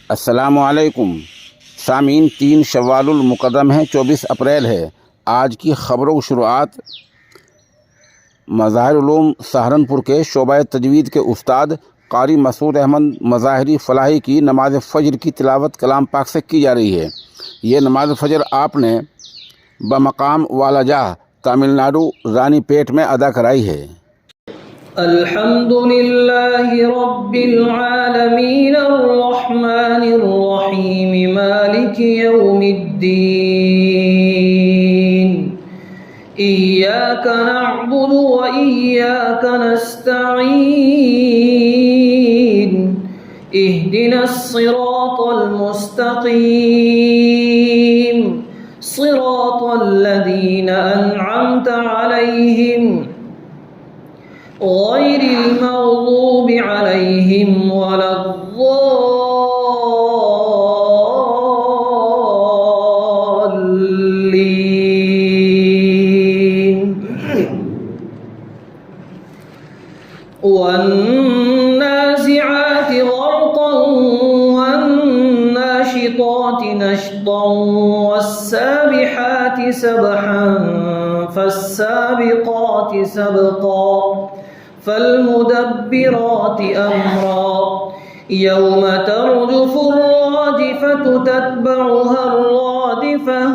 अस्सलामुअलैकुम सामीन। 3 शव्वालुल मुक़र्रम है, 24 अप्रैल है। आज की ख़बरों की शुरुआत मज़ाहिर उलूम सहारनपुर के शोबा तजवीद के उस्ताद कारी मसूद अहमद मज़ाहिरी फ़लाही की नमाज फ़जर की तिलावत कलाम पाक से की जा रही है। ये नमाज फ़जर आपने बमकाम वालाजाह तमिलनाडु रानीपेट में अदा कराई है। अल्हम्दुलिल्लाहि रब्बिल आलमीन अर्रहमानिर रहीम मालिकि यौमिद्दीन इय्याका नअबुदु व इय्याका नस्तईन इहदिनस सिरातल मुस्तक़ीम सिरातल लज़ीना अनअमता अलैहिम गैरिल मग़ज़ूबि अलैहिम वलद्दॉल्लीन वन्नाज़िआति ग़र्क़न वन्नाशिताति नशतन वस्साबिहाति सबहन फस्साबिक़ाति सबक़ा फल्मुदब्बिरात अम्रा यौम तर्जुफु अर्राजिफतु तत्बउहा अर्रादिफह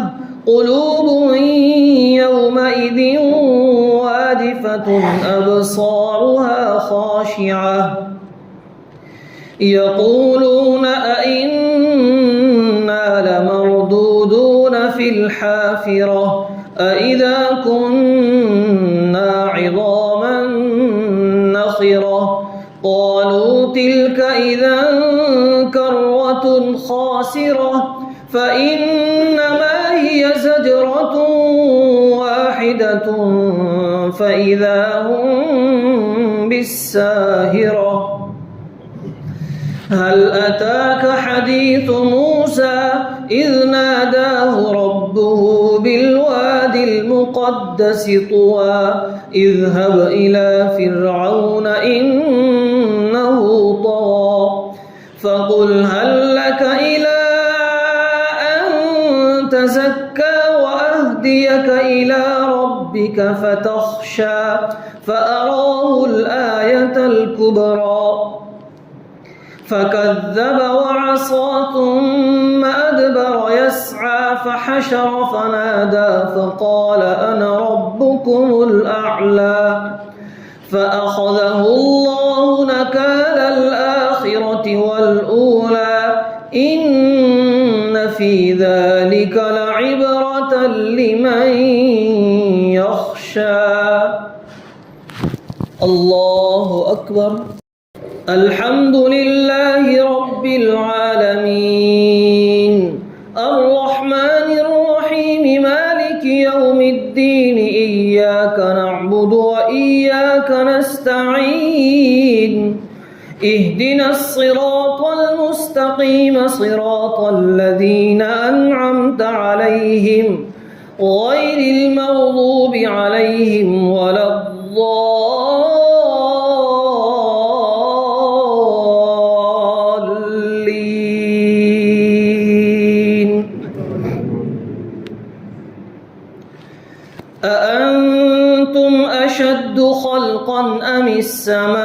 क़ुलूबुन यौमइज़िन वाजिफतुन अब्सारुहा ख़ाशिअह यक़ूलून अइन्ना लमरदूदून फ़िल हाफ़िरह अइज़ा कुन्ना इज़ामन नख़िरह क़ालू तिल्क इज़न कर्रतुन ख़ासिरह फ़इन्नमा हिय ज़जरतुन वाहिदतुन फ़इज़ा हुम बिस्साहिरह हल अताक हदीस मूसा इज़ नादाहु रब्बुहु बिलवादिल मुक़द्दसि तुवा इज़हब इला फ़िरऔन इन्नहु तग़ा फ़क़ुल हल लक इला अन तज़क्का व अहदियक इला रब्बिक फ़तख़शा फ़अराहुल आयतल कुबरा فكذب وعصى ثم أدبر يسعى فحشر فنادى فقال أنا ربكم الأعلى فأخذه الله نكال الآخرة والأولى إن في ذلك لعبرة لمن يخشى الله أكبر الحمد لله رب العالمين الرحمن الرحيم مالك يوم الدين إياك نعبد وإياك نستعين اهدنا الصراط المستقيم صراط الذين أنعمت عليهم غير المغضوب عليهم ولا أأنتم أشد خلقا أم السماء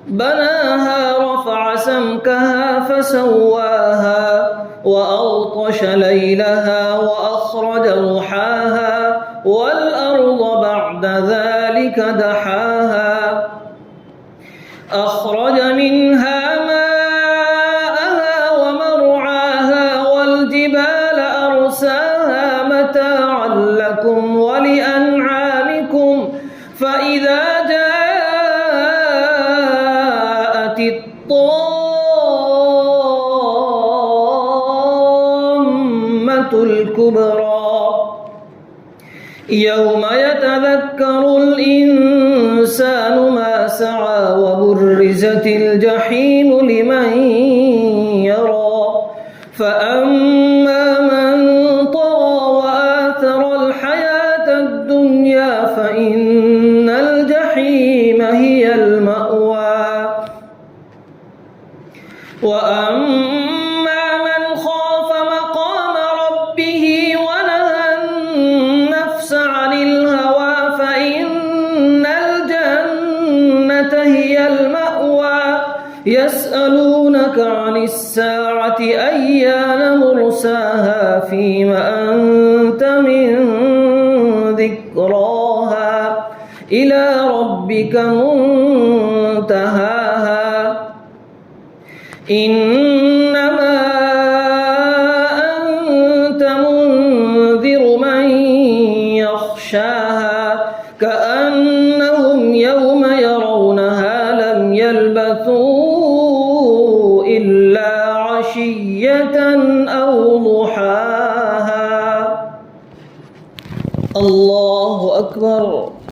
بناها رفع سمكها فسواها وأغطش ليلها وأخرج ضحاها والأرض بعد ذلك دحاها أخرج منها ماءها ومرعاها والجبال أرساها متاعا لكم ولأنعامكم فإذا جاءت الطامة الكبرى يوم يتذكر الإنسان ما سعى وبرزت الجحيم لمن يرى فأما من طغى وآثر الحياة الدنيا فإن الجحيم هي المأوى وأما من خاف مقام ربه ونهى النفس عن الهوى فإن الجنة هي المأوى يسألونك عن الساعة أيان مرساها فيما أنت من ذكراها إلى ربك منتهاها